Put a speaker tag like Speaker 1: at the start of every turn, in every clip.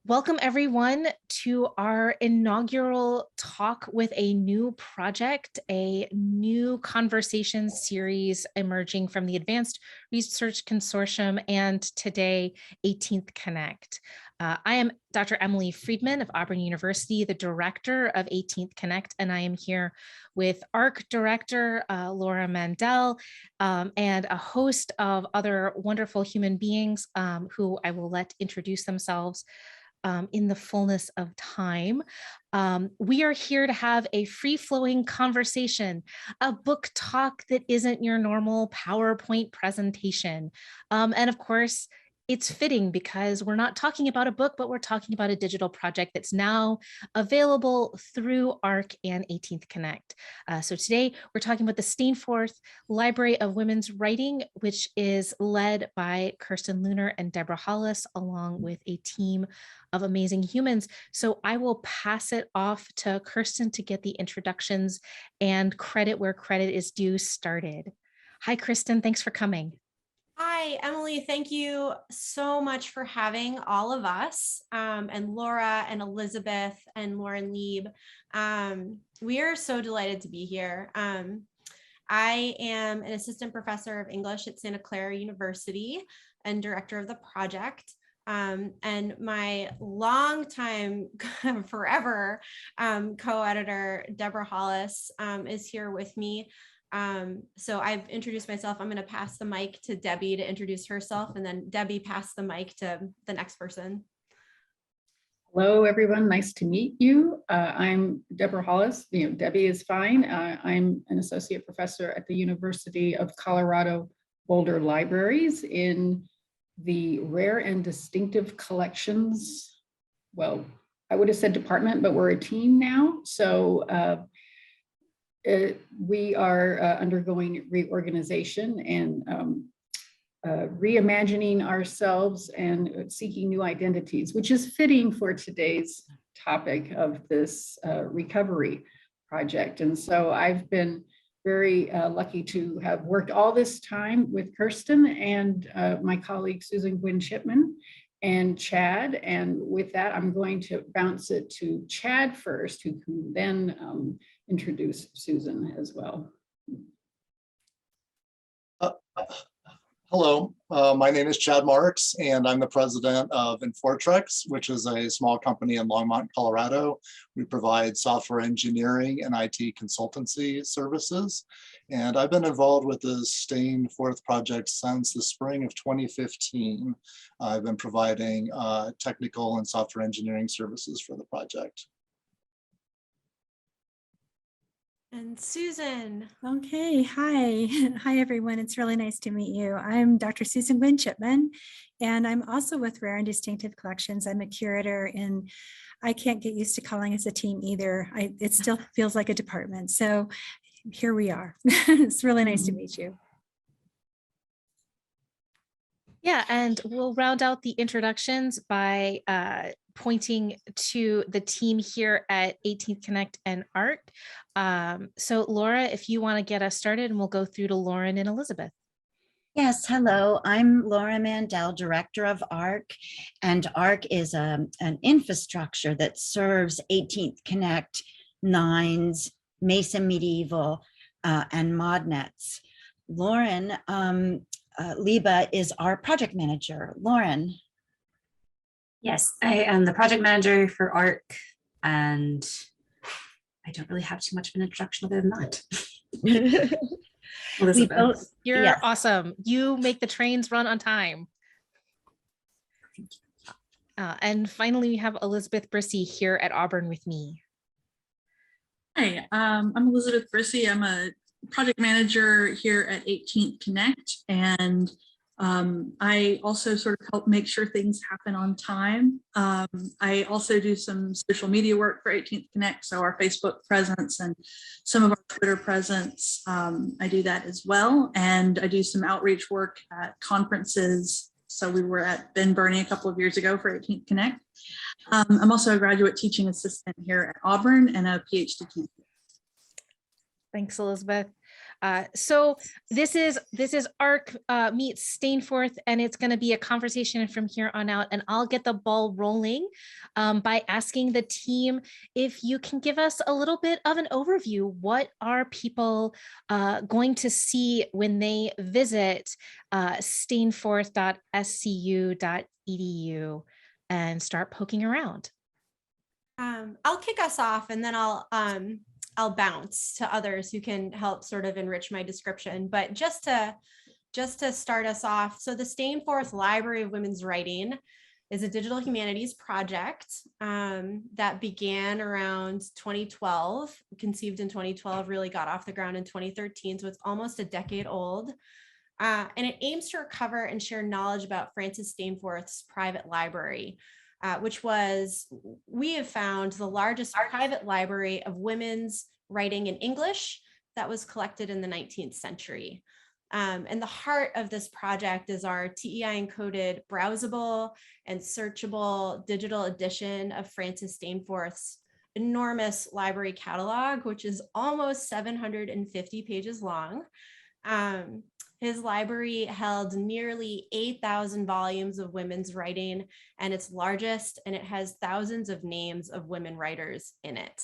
Speaker 1: Welcome everyone to our inaugural talk with a new project, a new conversation series emerging from the Advanced Research Consortium and today 18th Connect. I am Dr. Emily Friedman of Auburn University, the director of 18th Connect, and I am here with ARC director Laura Mandel and a host of other wonderful human beings who I will let introduce themselves in the fullness of time. We are here to have a free-flowing conversation, a book talk that isn't your normal PowerPoint presentation. And of course, it's fitting because we're not talking about a book, but we're talking about a digital project that's now available through ARC and 18th Connect. So today we're talking about the Stainforth Library of Women's Writing, which is led by Kirstyn Leuner and Deborah Hollis, along with a team of amazing humans. So I will pass it off to Kirstyn to get the introductions and credit where credit is due started. Hi, Kirstyn, thanks for coming.
Speaker 2: Hi, Emily. Thank you so much for having all of us and Laura and Elizabeth and Lauren Lieb. We are so delighted to be here. I am an assistant professor of English at Santa Clara University and director of the project. And my longtime, forever co-editor, Deborah Hollis, is here with me. So I've introduced myself. I'm going to pass the mic to Debbie to introduce herself, and then Debbie pass the mic to the next person.
Speaker 3: Hello, everyone. Nice to meet you. I'm Deborah Hollis. Debbie is fine. I'm an associate professor at the University of Colorado Boulder Libraries in the Rare and Distinctive Collections. Well, I would have said department, but we're a team now. So we are undergoing reorganization and reimagining ourselves and seeking new identities, which is fitting for today's topic of this recovery project. And so I've been very lucky to have worked all this time with Kirstyn and my colleague Susan Guin-Chipman and Chad. And with that, I'm going to bounce it to Chad first, who can then introduce Susan as well.
Speaker 4: Hello, my name is Chad Marks, and I'm the president of Infortrex, which is a small company in Longmont, Colorado. We provide software engineering and IT consultancy services. And I've been involved with the Stainforth project since the spring of 2015. I've been providing technical and software engineering services for the project.
Speaker 2: And Susan.
Speaker 5: Okay, hi. Hi, everyone. It's really nice to meet you. I'm Dr. Susan Guin-Chipman, and I'm also with Rare and Distinctive Collections. I'm a curator, and I can't get used to calling us a team either. It still feels like a department. So here we are. It's really nice to meet you.
Speaker 1: Yeah, and we'll round out the introductions by pointing to the team here at 18th Connect and ARC. So Laura, if you want to get us started, and we'll go through to Lauren and Elizabeth.
Speaker 6: Yes, hello, I'm Laura Mandel, director of ARC, and ARC is an infrastructure that serves 18th Connect, Nines, Mason Medieval, and ModNets. Lauren Liba is our project manager. Lauren.
Speaker 7: Yes, I am the project manager for ARC, and I don't really have too much of an introduction other than that. Elizabeth.
Speaker 1: You're
Speaker 6: Yes.
Speaker 1: awesome. You make the trains run on time. And finally, we have Elizabeth Brissy here at Auburn with me.
Speaker 8: Hi, I'm Elizabeth Brissy. I'm a project manager here at 18th Connect, and I also sort of help make sure things happen on time. I also do some social media work for 18th Connect, so our Facebook presence and some of our Twitter presence, I do that as well. And I do some outreach work at conferences. So we were at Ben Burney a couple of years ago for 18th Connect. I'm also a graduate teaching assistant here at Auburn and a PhD candidate.
Speaker 1: Thanks, Elizabeth. So this is ARC meets Stainforth, and it's going to be a conversation from here on out. And I'll get the ball rolling by asking the team if you can give us a little bit of an overview. What are people going to see when they visit stainforth.scu.edu and start poking around?
Speaker 2: I'll kick us off, and then I'll bounce to others who can help sort of enrich my description. But just to start us off, so the Stainforth Library of Women's Writing is a digital humanities project that began around 2012, conceived in 2012, really got off the ground in 2013, so it's almost a decade old. And it aims to recover and share knowledge about Frances Stainforth's private library, which was, we have found, the largest private library of women's writing in English that was collected in the 19th century. And the heart of this project is our TEI encoded, browsable and searchable digital edition of Frances Stainforth's enormous library catalog, which is almost 750 pages long. His library held nearly 8,000 volumes of women's writing, and it's largest, and it has thousands of names of women writers in it.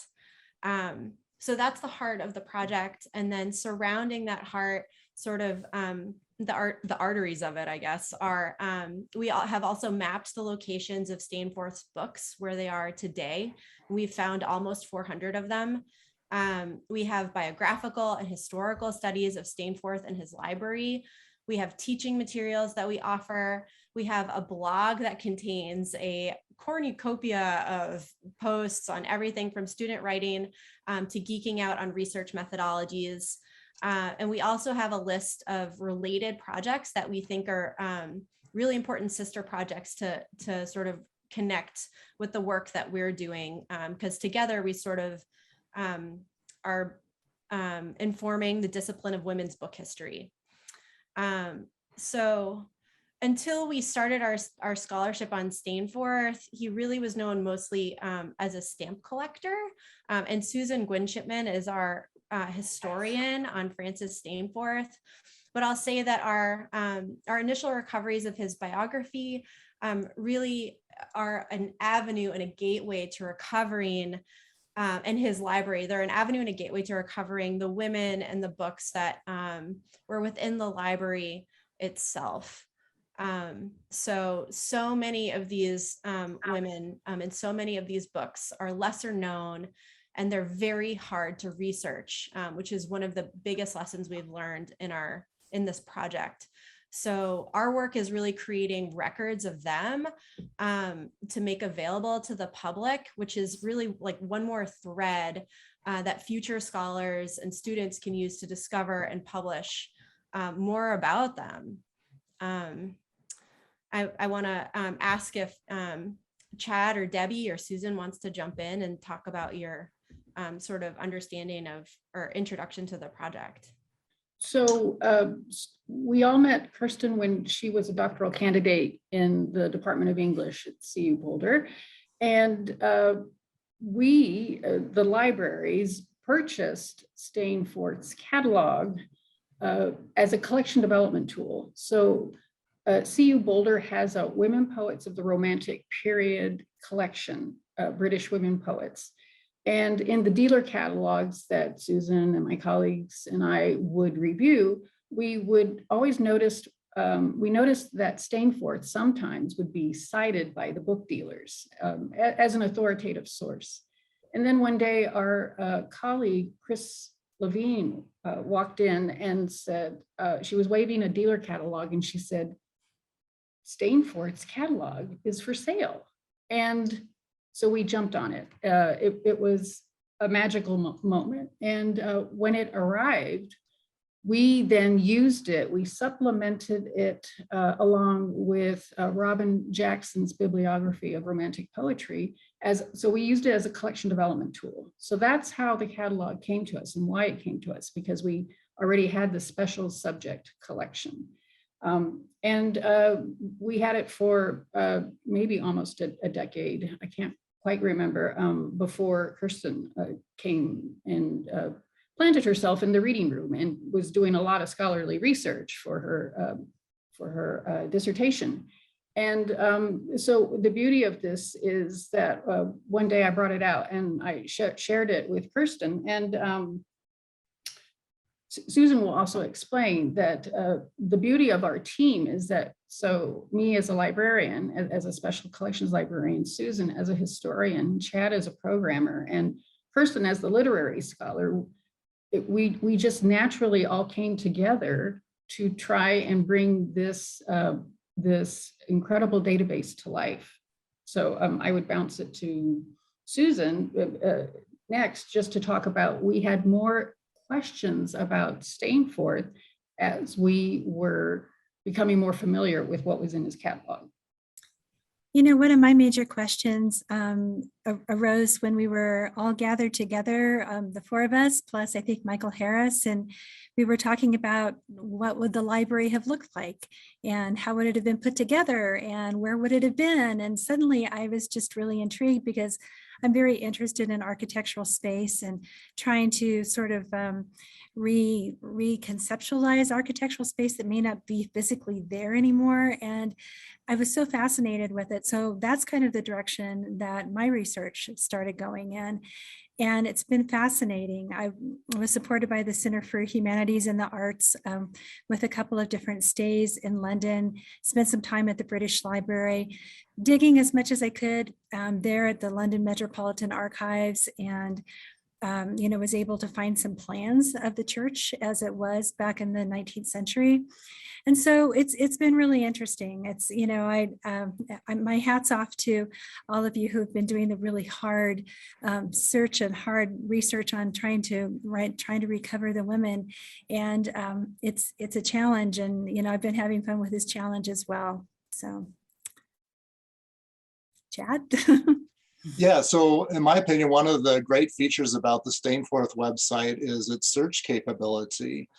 Speaker 2: So that's the heart of the project. And then surrounding that heart, sort of the arteries of it, I guess, are we have also mapped the locations of Stainforth's books where they are today. We've found almost 400 of them. We have biographical and historical studies of Stainforth and his library. We have teaching materials that we offer. We have a blog that contains a cornucopia of posts on everything from student writing to geeking out on research methodologies. And we also have a list of related projects that we think are really important sister projects to sort of connect with the work that we're doing, because together we sort of are informing the discipline of women's book history. So until we started our scholarship on Stainforth, he really was known mostly as a stamp collector. And Susan Guin-Chipman is our historian on Frances Stainforth. But I'll say that our initial recoveries of his biography really are an avenue and a gateway to recovering, and his library. They're an avenue and a gateway to recovering the women and the books that were within the library itself. So many of these women and so many of these books are lesser known, and they're very hard to research, which is one of the biggest lessons we've learned in this project. So our work is really creating records of them to make available to the public, which is really like one more thread that future scholars and students can use to discover and publish more about them. I want to ask if Chad or Debbie or Susan wants to jump in and talk about your sort of understanding of or introduction to the project.
Speaker 3: So we all met Kirstyn when she was a doctoral candidate in the Department of English at CU Boulder. And the libraries, purchased Stainforth's catalog as a collection development tool. So CU Boulder has a Women Poets of the Romantic Period collection, British women poets. And in the dealer catalogs that Susan and my colleagues and I would review, we would always noticed that Stainforth sometimes would be cited by the book dealers as an authoritative source. And then one day our colleague, Chris Levine, walked in and said, she was waving a dealer catalog and she said, Stainforth's catalog is for sale. And so we jumped on it. It was a magical moment. And when it arrived, we then used it. We supplemented it along with Robin Jackson's bibliography of romantic poetry. So we used it as a collection development tool. So that's how the catalog came to us and why it came to us, because we already had the special subject collection. And we had it for maybe almost a decade. I can't quite remember, before Kirstyn came and planted herself in the reading room and was doing a lot of scholarly research for her dissertation. And so the beauty of this is that one day I brought it out and I shared it with Kirstyn, and Susan will also explain that the beauty of our team is that, so me as a librarian, as a special collections librarian, Susan as a historian, Chad as a programmer, and Kirstyn as the literary scholar, we just naturally all came together to try and bring this this incredible database to life. So I would bounce it to Susan next, just to talk about, we had more questions about Stainforth as we were becoming more familiar with what was in his catalog.
Speaker 5: You know, one of my major questions arose when we were all gathered together, the four of us, plus I think Michael Harris, and we were talking about what would the library have looked like and how would it have been put together and where would it have been? And suddenly I was just really intrigued because I'm very interested in architectural space and trying to sort of reconceptualize architectural space that may not be physically there anymore. And I was so fascinated with it. So that's kind of the direction that my research started going in. And it's been fascinating. I was supported by the Center for Humanities and the Arts with a couple of different stays in London, spent some time at the British Library, digging as much as I could there at the London Metropolitan Archives, and you know, was able to find some plans of the church as it was back in the 19th century. And so it's been really interesting. It's, you know, my hat's off to all of you who've been doing the really hard search and hard research on trying to recover the women. And it's a challenge. And, you know, I've been having fun with this challenge as well. So, Chad?
Speaker 4: Yeah, so in my opinion, one of the great features about the Stainforth website is its search capability.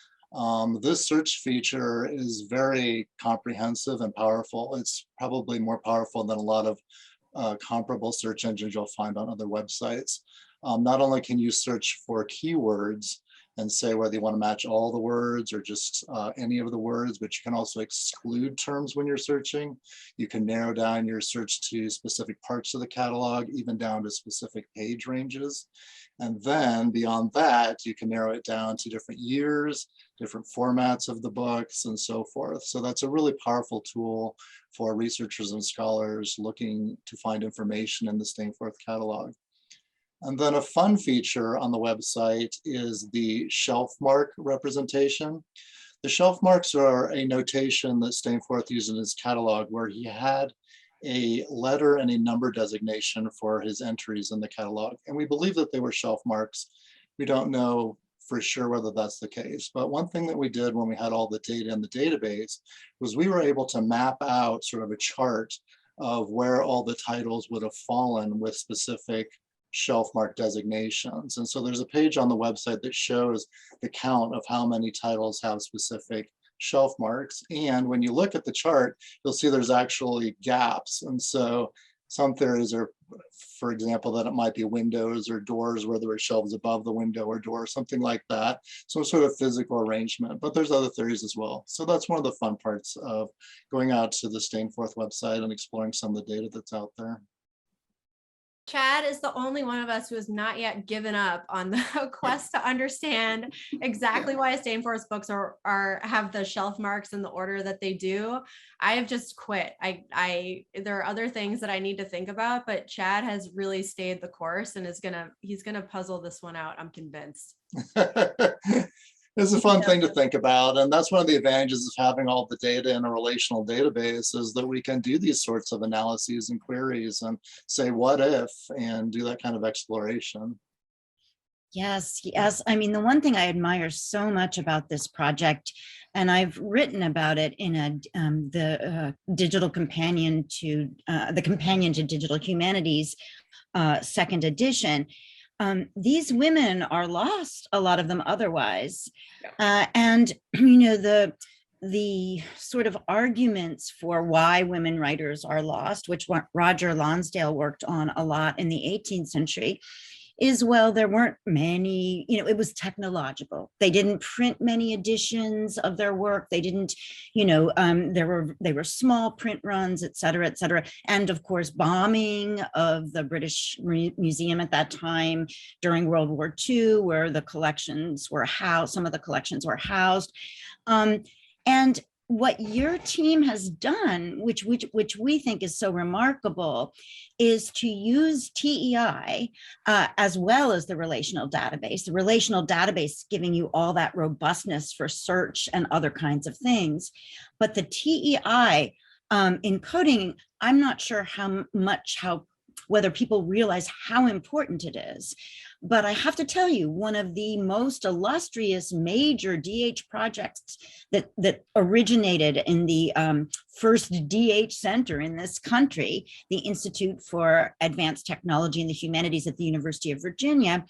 Speaker 4: This search feature is very comprehensive and powerful. It's probably more powerful than a lot of comparable search engines you'll find on other websites. Not only can you search for keywords and say whether you want to match all the words or just any of the words, but you can also exclude terms when you're searching. You can narrow down your search to specific parts of the catalog, even down to specific page ranges. And then beyond that, you can narrow it down to different years, different formats of the books, and so forth. So that's a really powerful tool for researchers and scholars looking to find information in the Stainforth catalog. And then a fun feature on the website is the shelf mark representation. The shelf marks are a notation that Stainforth used in his catalog, where he had a letter and a number designation for his entries in the catalog. And we believe that they were shelf marks. We don't know for sure whether that's the case. But one thing that we did when we had all the data in the database was we were able to map out sort of a chart of where all the titles would have fallen with specific shelf mark designations. And so there's a page on the website that shows the count of how many titles have specific shelf marks. And when you look at the chart, you'll see there's actually gaps. And so some theories are, for example, that it might be windows or doors where there were shelves above the window or door, something like that. Some sort of physical arrangement, but there's other theories as well. So that's one of the fun parts of going out to the Stainforth website and exploring some of the data that's out there.
Speaker 2: Chad is the only one of us who has not yet given up on the quest to understand exactly why Stainforth's books have the shelf marks in the order that they do. I have just quit. There are other things that I need to think about, but Chad has really stayed the course and he's gonna puzzle this one out. I'm convinced.
Speaker 4: It's a fun thing to think about. And that's one of the advantages of having all the data in a relational database, is that we can do these sorts of analyses and queries and say, what if, and do that kind of exploration.
Speaker 6: Yes, yes. I mean, the one thing I admire so much about this project, and I've written about it in the digital companion to the Companion to Digital Humanities second edition. These women are lost, a lot of them otherwise. And, you know, the sort of arguments for why women writers are lost, which Roger Lonsdale worked on a lot in the 18th century, is, well, there weren't many, it was technological. They didn't print many editions of their work. They didn't, they were small print runs, et cetera, et cetera. And of course, bombing of the British Museum at that time during World War II, where the collections were housed, some of the collections were housed. And what your team has done, which we think is so remarkable, is to use TEI as well as the relational database. The relational database giving you all that robustness for search and other kinds of things. But the TEI encoding, I'm not sure whether people realize how important it is. But I have to tell you, one of the most illustrious major DH projects that originated in the first DH center in this country, the Institute for Advanced Technology and the Humanities at the University of Virginia,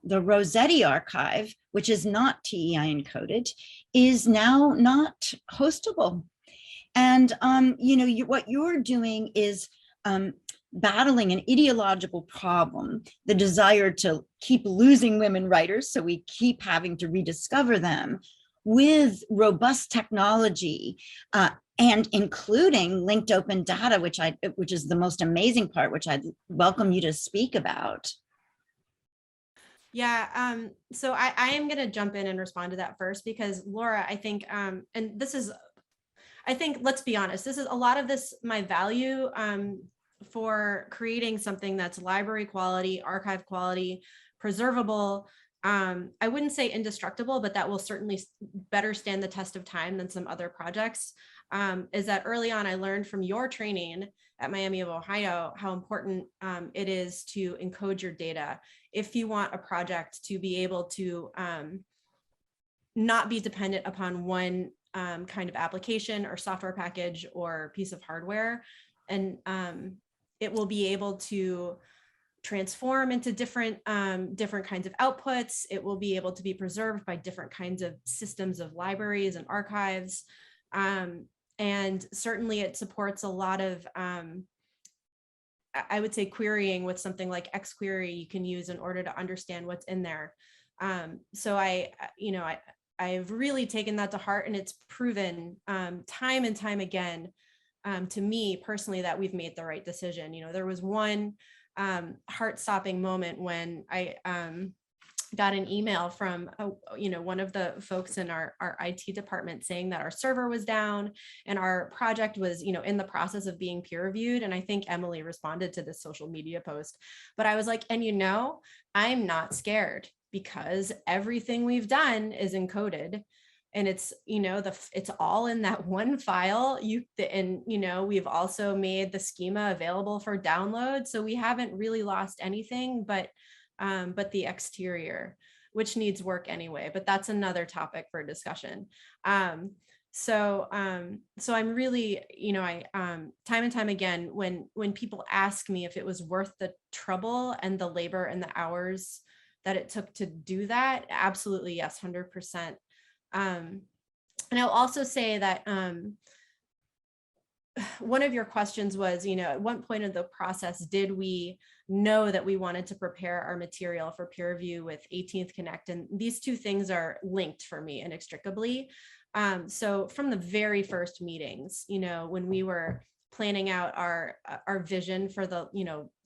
Speaker 6: the Rossetti archive, which is not TEI encoded, is now not hostable. And what you're doing is battling an ideological problem, the desire to keep losing women writers, so we keep having to rediscover them, with robust technology and including linked open data, which is the most amazing part, which I'd welcome you to speak about.
Speaker 2: Yeah, so I am going to jump in and respond to that first, because Laura, I think, and this is, I think, let's be honest, this is a lot of this, my value for creating something that's library quality, archive quality, preservable. I wouldn't say indestructible, but that will certainly better stand the test of time than some other projects. Is that early on, I learned from your training at Miami of Ohio, how important it is to encode your data if you want a project to be able to not be dependent upon one kind of application or software package or piece of hardware. And it will be able to transform into different kinds of outputs. It will be able to be preserved by different kinds of systems of libraries and archives. And certainly it supports a lot of, I would say, querying with something like Xquery you can use in order to understand what's in there. So I've really taken that to heart, and it's proven time and time again to me personally that we've made the right decision. There was one heart-stopping moment when I got an email from one of the folks in our IT department saying that our server was down and our project was in the process of being peer reviewed. And I think Emily responded to this social media post, but I was like, and I'm not scared, because everything we've done is encoded. And it's, it's all in that one file. We've also made the schema available for download. So we haven't really lost anything, but the exterior, which needs work anyway, but that's another topic for discussion. So I'm really, time and time again, when people ask me if it was worth the trouble and the labor and the hours that it took to do that, absolutely, yes, 100%. And I'll also say that one of your questions was, at one point in the process, did we know that we wanted to prepare our material for peer review with 18th Connect? And these two things are linked for me inextricably. So from the very first meetings, when we were planning out our vision for the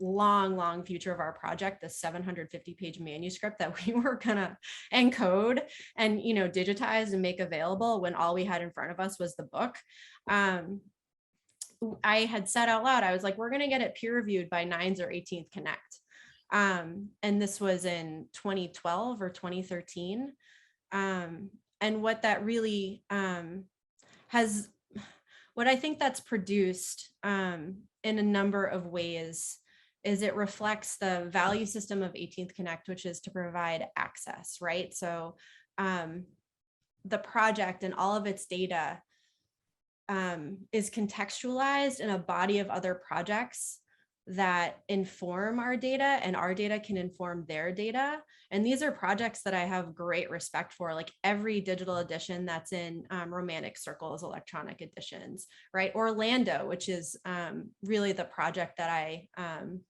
Speaker 2: long future of our project, the 750-page manuscript that we were gonna encode and digitize and make available, when all we had in front of us was the book. I had said out loud, I was like, we're gonna get it peer reviewed by 9th or 18th Connect. And this was in 2012 or 2013. And what that really what I think that's produced in a number of ways is it reflects the value system of 18th Connect, which is to provide access, right? So the project and all of its data is contextualized in a body of other projects that inform our data, and our data can inform their data. And these are projects that I have great respect for, like every digital edition that's in Romantic Circles, electronic editions, right? Orlando, which is really the project that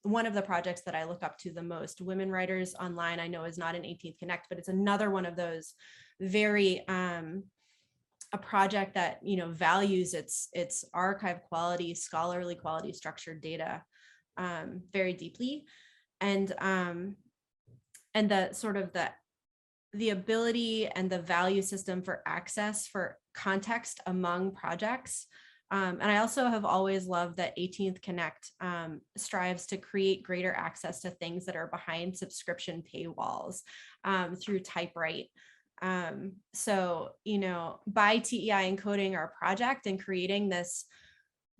Speaker 2: one of the projects that I look up to the most. Women Writers Online, I know, is not an 18th Connect, but it's another one of those very, a project that, you know, values its archive quality, scholarly quality, structured data very deeply. And the sort of the ability and the value system for access, for context among projects. And I also have always loved that 18th Connect strives to create greater access to things that are behind subscription paywalls through Typewrite. So, you know, by TEI encoding our project and creating this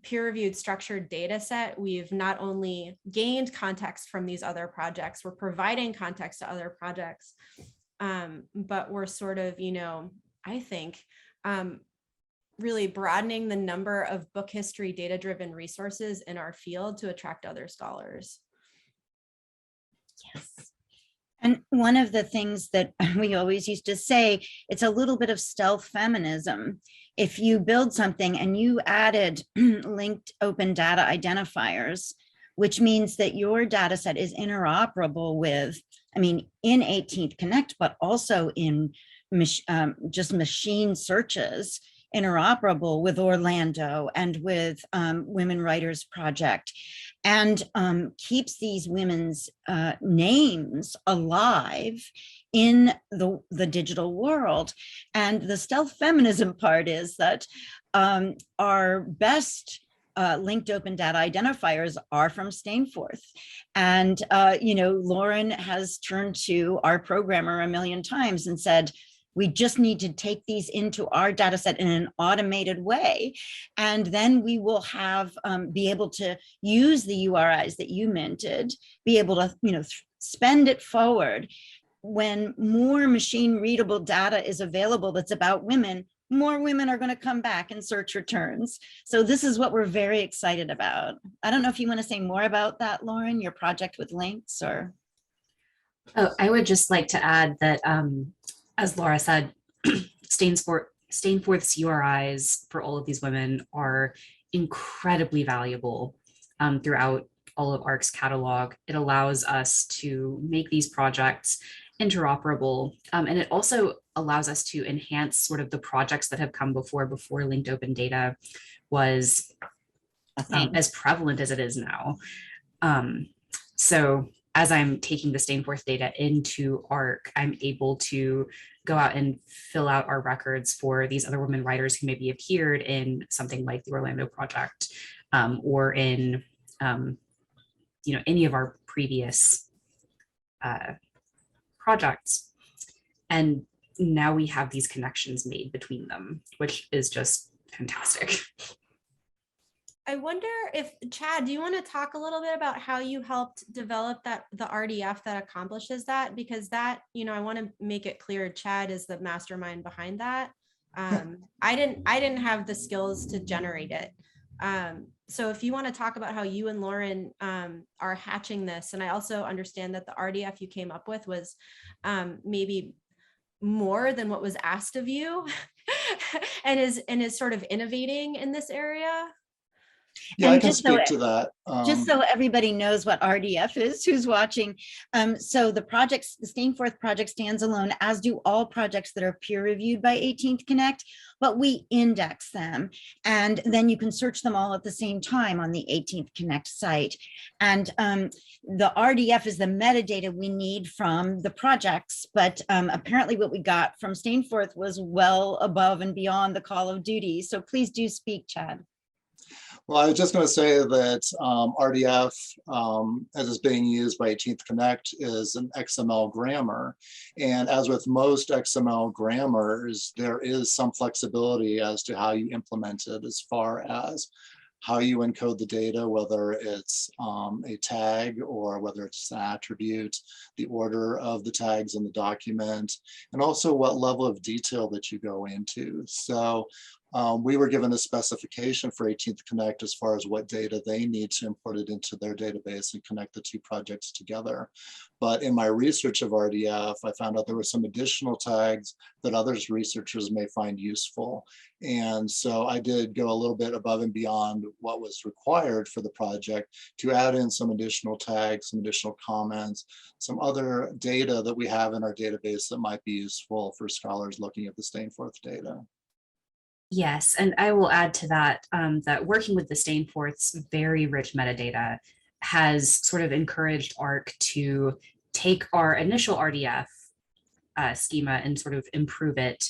Speaker 2: peer-reviewed structured data set, we've not only gained context from these other projects, we're providing context to other projects, but we're sort of, you know, I think, really broadening the number of book history data-driven resources in our field to attract other scholars.
Speaker 6: Yes. And one of the things that we always used to say, it's a little bit of stealth feminism. If you build something and you added linked open data identifiers, which means that your data set is interoperable with, I mean, in 18th Connect, but also in just machine searches, interoperable with Orlando and with Women Writers Project, and keeps these women's names alive in the digital world. And the stealth feminism part is that our best linked open data identifiers are from Stainforth. And, you know, Lauren has turned to our programmer a million times and said, we just need to take these into our data set in an automated way. And then we will have, be able to use the URIs that you minted, be able to, you know, spend it forward. When more machine readable data is available that's about women, more women are going to come back and search returns. So this is what we're very excited about. I don't know if you want to say more about that, Lauren, your project with links, or.
Speaker 7: Oh, I would just like to add that, as Laura said, Stainforth's URIs for all of these women are incredibly valuable throughout all of ARC's catalog. It allows us to make these projects interoperable, and it also allows us to enhance sort of the projects that have come before linked open data was as prevalent as it is now. So as I'm taking the Stainforth data into ARC, I'm able to go out and fill out our records for these other women writers who maybe appeared in something like the Orlando Project, or in, you know, any of our previous projects. And now we have these connections made between them, which is just fantastic.
Speaker 2: I wonder if, Chad, do you want to talk a little bit about how you helped develop the RDF that accomplishes that? Because that, you know, I want to make it clear, Chad is the mastermind behind that. I didn't have the skills to generate it. So if you want to talk about how you and Lauren are hatching this, and I also understand that the RDF you came up with was maybe more than what was asked of you, and is sort of innovating in this area.
Speaker 4: Yeah, I can speak to that.
Speaker 6: Just so everybody knows what RDF is, who's watching. So the Stainforth project stands alone, as do all projects that are peer reviewed by 18th Connect, but we index them. And then you can search them all at the same time on the 18th Connect site. And the RDF is the metadata we need from the projects, but apparently what we got from Stainforth was well above and beyond the call of duty. So please do speak, Chad.
Speaker 4: Well, I was just going to say that RDF, as is being used by 18th Connect, is an XML grammar. And as with most XML grammars, there is some flexibility as to how you implement it, as far as how you encode the data, whether it's a tag or whether it's an attribute, the order of the tags in the document, and also what level of detail that you go into. So We were given a specification for 18th Connect as far as what data they need to import it into their database and connect the two projects together. But in my research of RDF, I found out there were some additional tags that others researchers may find useful. And so I did go a little bit above and beyond what was required for the project to add in some additional tags, some additional comments, some other data that we have in our database that might be useful for scholars looking at the Stainforth data.
Speaker 7: Yes, and I will add to that that working with the Stainforth's very rich metadata has sort of encouraged ARC to take our initial RDF schema and sort of improve it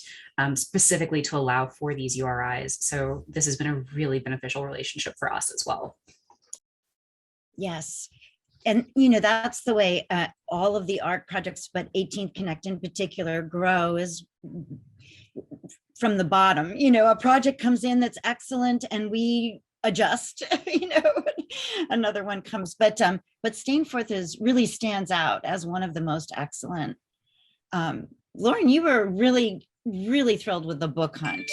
Speaker 7: specifically to allow for these URIs. So this has been a really beneficial relationship for us as well.
Speaker 6: Yes. And, that's the way all of the ARC projects, but 18th Connect in particular, grow is from the bottom. A project comes in that's excellent and we adjust, another one comes, but Stainforth really stands out as one of the most excellent. Lauren, you were really, really thrilled with the book hunt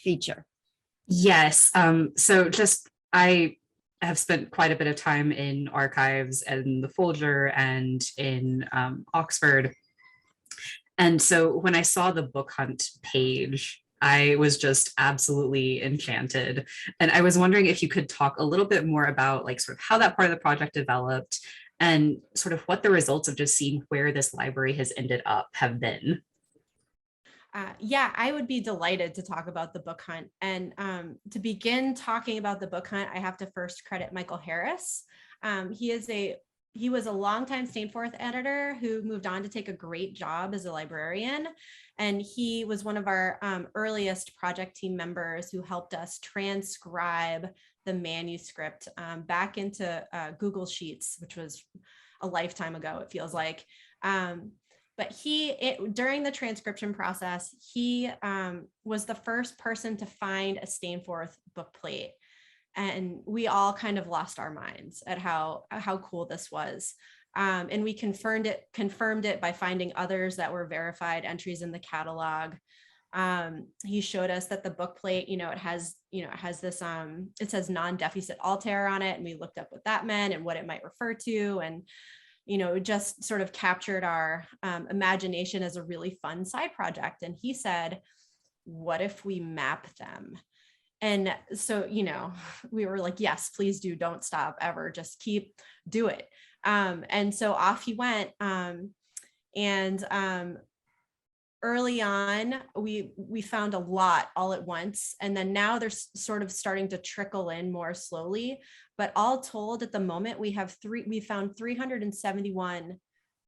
Speaker 6: feature.
Speaker 7: Yes. So I have spent quite a bit of time in archives and the Folger and in Oxford. And so when I saw the book hunt page, I was just absolutely enchanted. And I was wondering if you could talk a little bit more about sort of how that part of the project developed and sort of what the results of just seeing where this library has ended up have been.
Speaker 2: Yeah, I would be delighted to talk about the book hunt. And to begin talking about the book hunt, I have to first credit Michael Harris. He was a longtime Stainforth editor who moved on to take a great job as a librarian. And he was one of our earliest project team members who helped us transcribe the manuscript back into Google Sheets, which was a lifetime ago, it feels like. But during the transcription process, he was the first person to find a Stainforth book plate. And we all kind of lost our minds at how cool this was. And we confirmed it by finding others that were verified entries in the catalog. He showed us that the book plate, it has this, it says non-deficit altair on it. And we looked up what that meant and what it might refer to. And, just sort of captured our imagination as a really fun side project. And he said, what if we map them? And so, we were like, yes, please do. Don't stop ever. Just do it. And so off he went. Early on, we found a lot all at once. And then now they're sort of starting to trickle in more slowly. But all told, at the moment, we found 371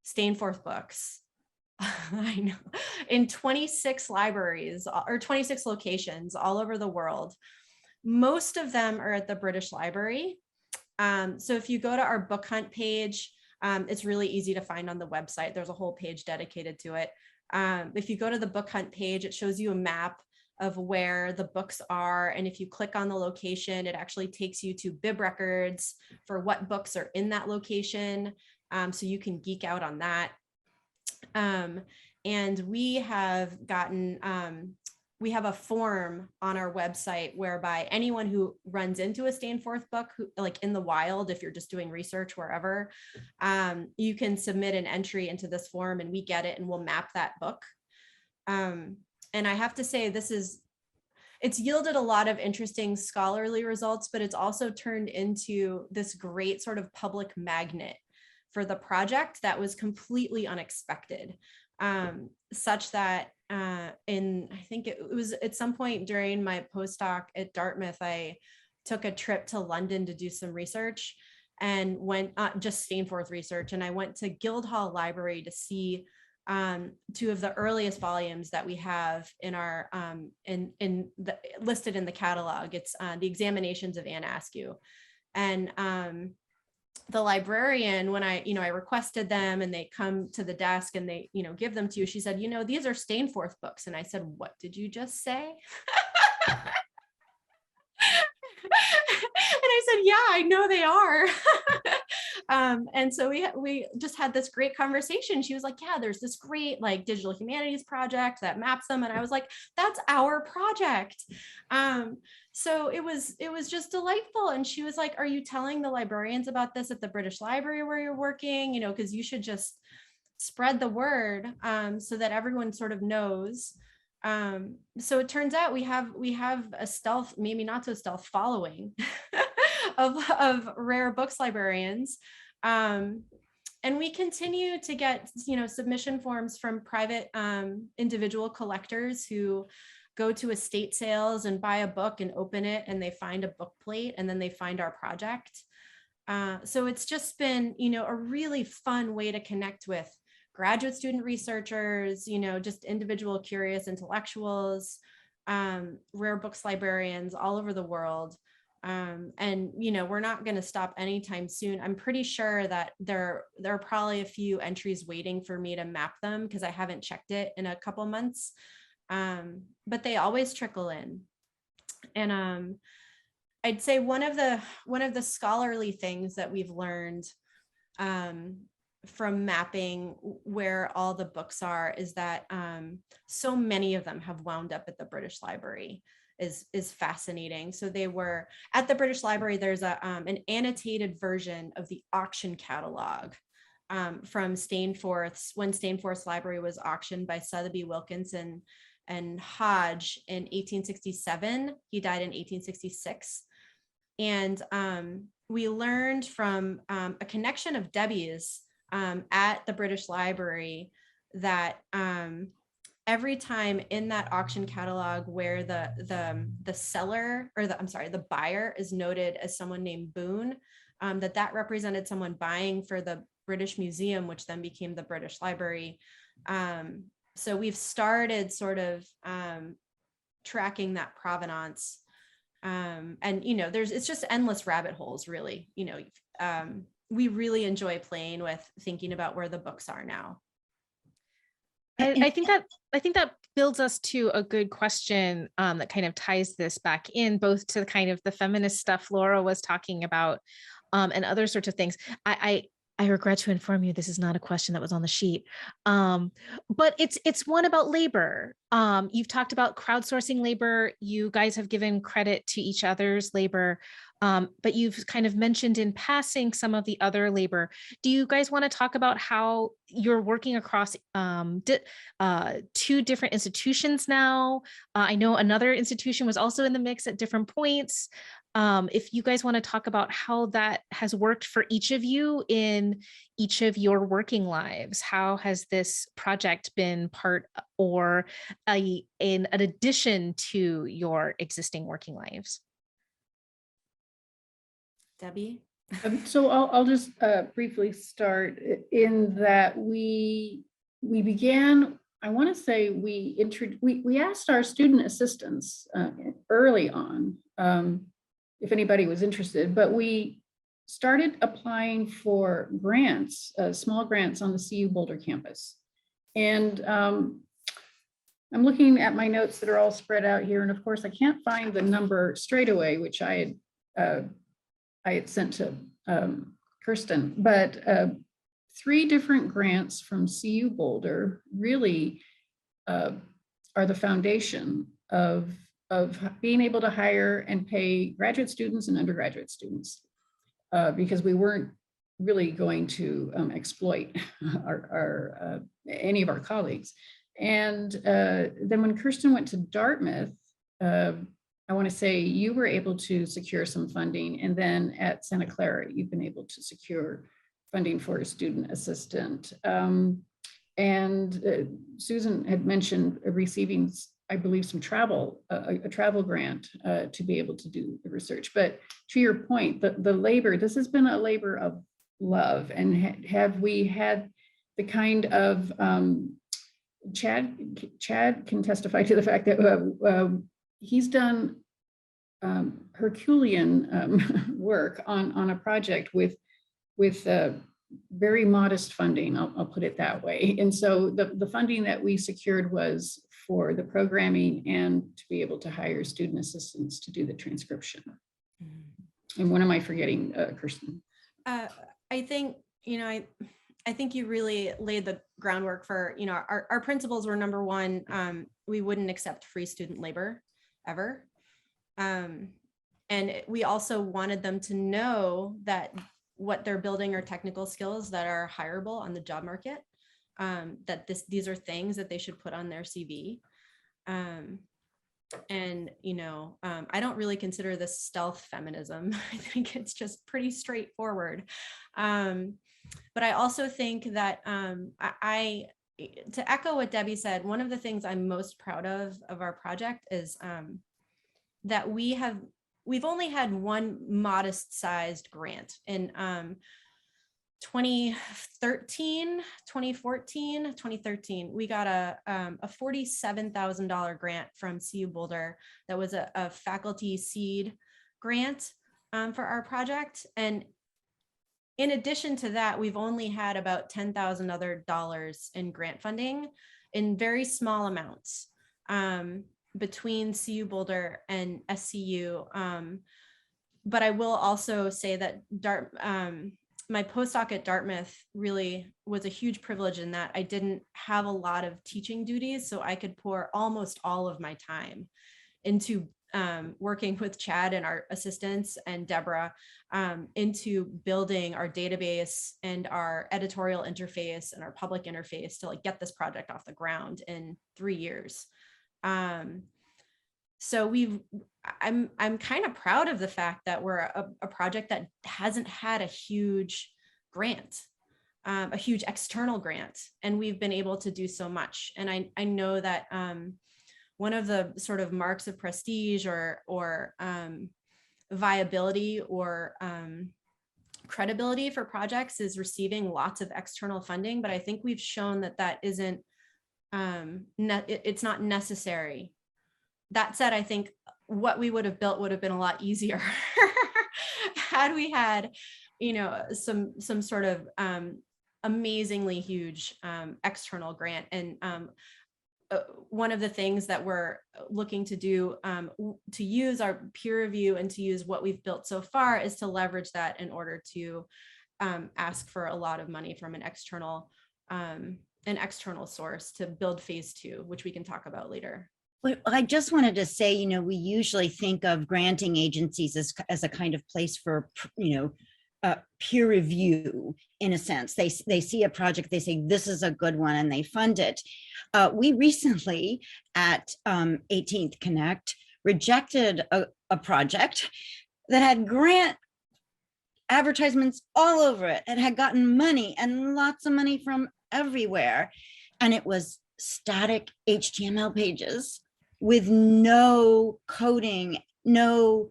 Speaker 2: Stainforth books. I know, in 26 libraries or 26 locations all over the world. Most of them are at the British Library. So if you go to our book hunt page, it's really easy to find on the website. There's a whole page dedicated to it. If you go to the book hunt page, it shows you a map of where the books are. And if you click on the location, it actually takes you to bib records for what books are in that location. So you can geek out on that. And we have we have a form on our website whereby anyone who runs into a Stainforth book, in the wild, if you're just doing research wherever, you can submit an entry into this form and we get it and we'll map that book. And I have to say, it's yielded a lot of interesting scholarly results, but it's also turned into this great sort of public magnet for the project that was completely unexpected, such that I think it was at some point during my postdoc at Dartmouth, I took a trip to London to do some research and went just Stainforth research. And I went to Guildhall Library to see two of the earliest volumes that we have in our listed in the catalog. It's the Examinations of Anne Askew. And the librarian, when I requested them and they come to the desk and they, give them to you, she said, these are Stainforth books. And I said, what did you just say? And I said, yeah, I know they are. And so we just had this great conversation. She was like, yeah, there's this great like digital humanities project that maps them. And I was like, that's our project. So it was just delightful. And she was like, are you telling the librarians about this at the British Library where you're working? You know, because you should just spread the word so that everyone sort of knows. So it turns out we have a stealth, maybe not so stealth, following of rare books librarians. And we continue to get, you know, submission forms from private individual collectors who go to estate sales and buy a book and open it and they find a book plate and then they find our project. So it's just been, you know, a really fun way to connect with graduate student researchers, you know, just individual curious intellectuals, rare books librarians all over the world. And, you know, we're not going to stop anytime soon. I'm pretty sure that there are probably a few entries waiting for me to map them because I haven't checked it in a couple months. But they always trickle in. And I'd say one of the scholarly things that we've learned from mapping where all the books are is that so many of them have wound up at the British Library is fascinating. So they were at the British Library. There's an annotated version of the auction catalog from Stainforth's, when Stainforth's library was auctioned by Sotheby Wilkinson and Hodge in 1867. He died in 1866. And we learned from a connection of Debbie's at the British Library that every time in that auction catalog where the seller or the buyer is noted as someone named Boone, that represented someone buying for the British Museum, which then became the British Library. So we've started sort of tracking that provenance. And, you know, it's just endless rabbit holes, really. You know, we really enjoy playing with thinking about where the books are now.
Speaker 1: I think that builds us to a good question that kind of ties this back in both to kind of the feminist stuff Laura was talking about and other sorts of things. I regret to inform you, this is not a question that was on the sheet, but it's one about labor. You've talked about crowdsourcing labor. You guys have given credit to each other's labor, but you've kind of mentioned in passing some of the other labor. Do you guys want to talk about how you're working across two different institutions now? I know another institution was also in the mix at different points. If you guys want to talk about how that has worked for each of you in each of your working lives, how has this project been part or in an addition to your existing working lives?
Speaker 2: Debbie?
Speaker 3: So I'll just briefly start in that we began, I want to say we asked our student assistants early on if anybody was interested, but we started applying for grants, small grants on the CU Boulder campus. And I'm looking at my notes that are all spread out here. And of course, I can't find the number straight away, which I had sent to Kirstyn, but 3 different grants from CU Boulder really are the foundation of being able to hire and pay graduate students and undergraduate students, because we weren't really going to exploit any of our colleagues. And then when Kirstyn went to Dartmouth, I want to say you were able to secure some funding, and then at Santa Clara, you've been able to secure funding for a student assistant. And Susan had mentioned receiving, I believe, some a travel grant to be able to do the research. But to your point, the labor, this has been a labor of love. And have we had the kind of, Chad can testify to the fact that he's done Herculean work on a project with very modest funding, I'll put it that way. And so the funding that we secured was for the programming and to be able to hire student assistants to do the transcription. And what am I forgetting, Kirstyn?
Speaker 2: I think, I think you really laid the groundwork for, our principles were number one, we wouldn't accept free student labor ever. And we also wanted them to know that what they're building are technical skills that are hireable on the job market, that these are things that they should put on their CV. And, I don't really consider this stealth feminism. I think it's just pretty straightforward. But I also think that to echo what Debbie said, one of the things I'm most proud of our project is that we've only had one modest sized grant in 2013, we got a $47,000 grant from CU Boulder that was a faculty seed grant for our project. And in addition to that, we've only had about $10,000 other dollars in grant funding in very small amounts between CU Boulder and SCU. But I will also say that my postdoc at Dartmouth really was a huge privilege in that I didn't have a lot of teaching duties, so I could pour almost all of my time into working with Chad and our assistants and Deborah into building our database and our editorial interface and our public interface to like get this project off the ground in 3 years. So I'm kind of proud of the fact that we're a project that hasn't had a huge grant, a huge external grant, and we've been able to do so much. And I know that one of the sort of marks of prestige or viability or credibility for projects is receiving lots of external funding. But I think we've shown that that isn't, it's not necessary. That said, I think what we would have built would have been a lot easier had we had, some sort of amazingly huge external grant. And one of the things that we're looking to do to use our peer review and to use what we've built so far is to leverage that in order to ask for a lot of money from an external source to build phase 2, which we can talk about later.
Speaker 6: Well, I just wanted to say, we usually think of granting agencies as a kind of place for, peer review in a sense. They see a project, they say, this is a good one, and they fund it. We recently at 18th Connect rejected a project that had grant advertisements all over it and had gotten money and lots of money from everywhere. And it was static HTML pages with no coding, no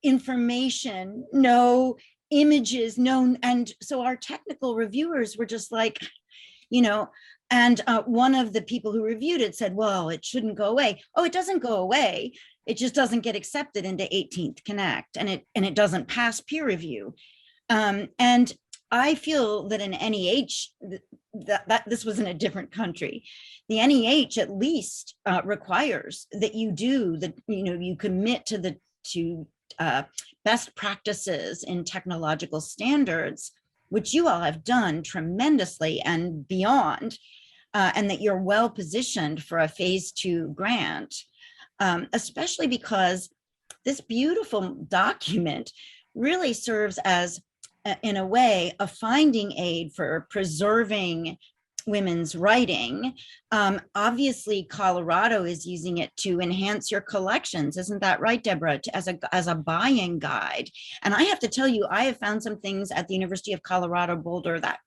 Speaker 6: information, no images, and so our technical reviewers were just like, and one of the people who reviewed it said, well, it shouldn't go away. Oh, it doesn't go away. It just doesn't get accepted into 18th Connect, and it doesn't pass peer review. And I feel that in NEH, that this was in a different country. The NEH at least requires that you do that, you commit to best practices in technological standards, which you all have done tremendously and beyond, and that you're well positioned for a phase 2 grant, especially because this beautiful document really serves as, in a way, a finding aid for preserving women's writing. Obviously, Colorado is using it to enhance your collections. Isn't that right, Deborah? As a buying guide. And I have to tell you, I have found some things at the University of Colorado Boulder, that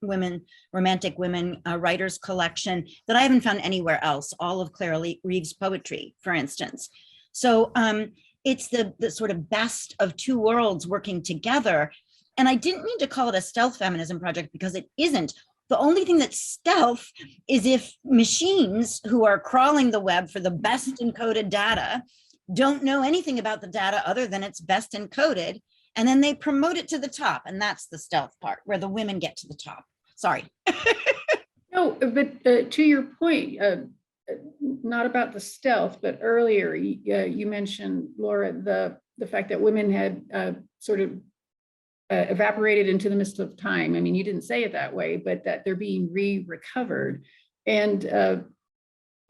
Speaker 6: romantic women writers collection, that I haven't found anywhere else. All of Clara Reeves' poetry, for instance. So it's the sort of best of two worlds working together. And I didn't mean to call it a stealth feminism project, because it isn't. The only thing that's stealth is if machines who are crawling the web for the best encoded data don't know anything about the data other than it's best encoded, and then they promote it to the top. And that's the stealth part, where the women get to the top. Sorry.
Speaker 3: No, but to your point, not about the stealth, but earlier you mentioned, Laura, the fact that women had sort of evaporated into the mist of time. I mean, you didn't say it that way, but that they're being recovered. And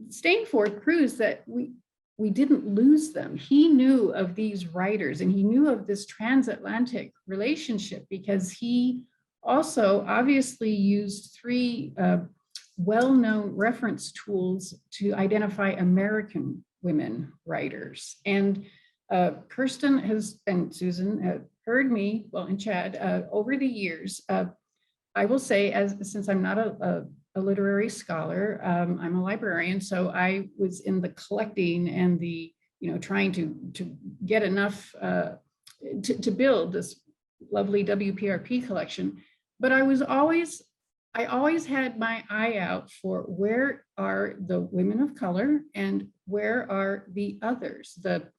Speaker 3: Stainforth proves that we didn't lose them. He knew of these writers and he knew of this transatlantic relationship because he also obviously used three well-known reference tools to identify American women writers. And Kirstyn and Susan have heard me, well, and Chad, over the years. I will say, since I'm not a literary scholar, I'm a librarian, so I was in the collecting and the, trying to get enough to build this lovely WPRP collection. But I always had my eye out for where are the women of color and where are the others, the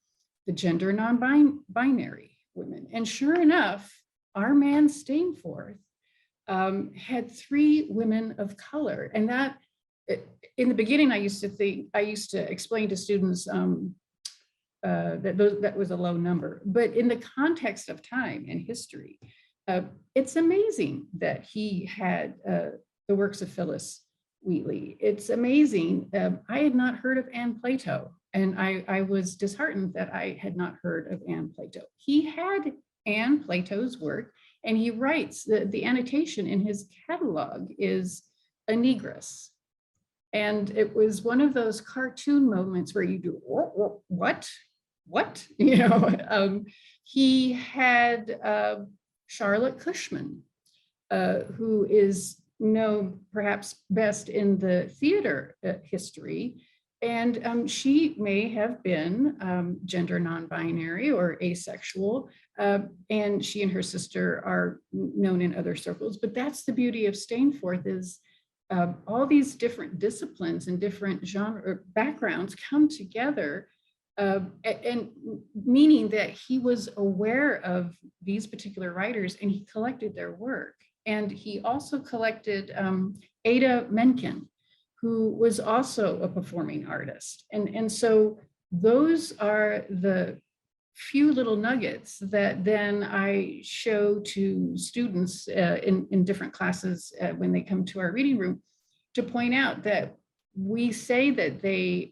Speaker 3: gender non-binary women. And sure enough, our man Stainforth had three women of color. And that, in the beginning, I used to explain to students that was a low number. But in the context of time and history, it's amazing that he had the works of Phyllis Wheatley. It's amazing. I had not heard of Anne Plato, and I was disheartened that I had not heard of Anne Plato. He had Anne Plato's work, and he writes, the annotation in his catalog is a negress. And it was one of those cartoon moments where you do, what? He had Charlotte Cushman, who is known perhaps best in the theater history. And she may have been gender non-binary or asexual. And she and her sister are known in other circles. But that's the beauty of Stainforth, is all these different disciplines and different genre backgrounds come together, and meaning that he was aware of these particular writers and he collected their work. And he also collected Ada Menken, who was also a performing artist. And so those are the few little nuggets that then I show to students in different classes when they come to our reading room, to point out that we say that they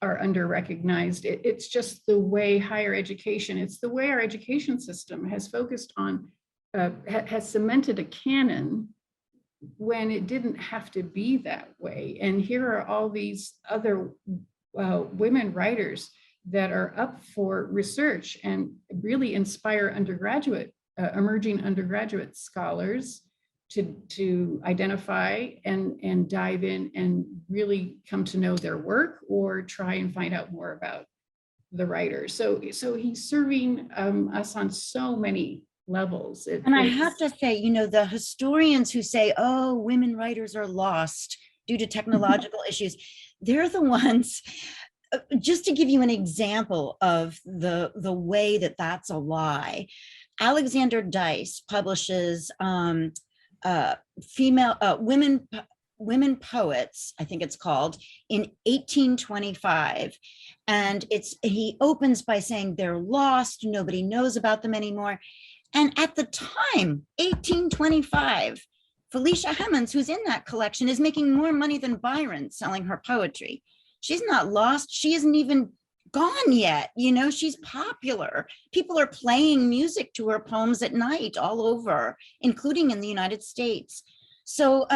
Speaker 3: are under-recognized. It's just the way higher education, it's the way our education system has focused on, has cemented a canon when it didn't have to be that way. And here are all these other women writers that are up for research and really inspire emerging undergraduate scholars to identify and dive in and really come to know their work or try and find out more about the writer. So he's serving us on so many levels.
Speaker 6: And I have to say, the historians who say, oh, women writers are lost due to technological issues, they're the ones, just to give you an example of the way that that's a lie. Alexander Dice publishes women poets, I think it's called, in 1825. And he opens by saying they're lost, nobody knows about them anymore. And at the time, 1825, Felicia Hemans, who's in that collection, is making more money than Byron selling her poetry. She's not lost. She isn't even gone yet. She's popular. People are playing music to her poems at night all over, including in the United States. So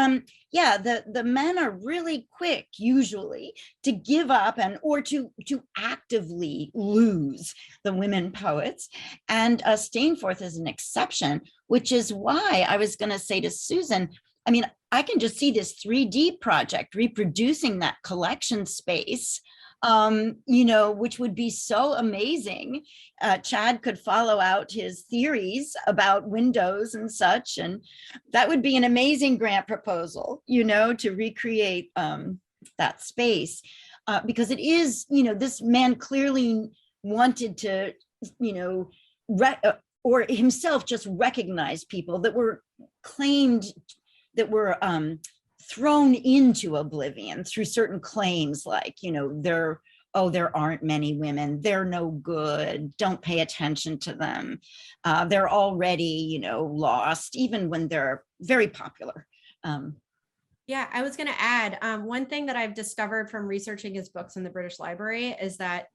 Speaker 6: yeah, the men are really quick usually to give up or to actively lose the women poets. And Stainforth is an exception, which is why I was going to say to Susan, I can just see this 3D project reproducing that collection space, which would be so amazing. Chad could follow out his theories about windows and such, and that would be an amazing grant proposal, to recreate that space. Because it is, this man clearly wanted to, or himself just recognize people that were claimed, that were thrown into oblivion through certain claims, like, they're oh, there aren't many women, they're no good, don't pay attention to them. They're already, lost, even when they're very popular.
Speaker 2: Yeah, I was going to add one thing that I've discovered from researching his books in the British Library is that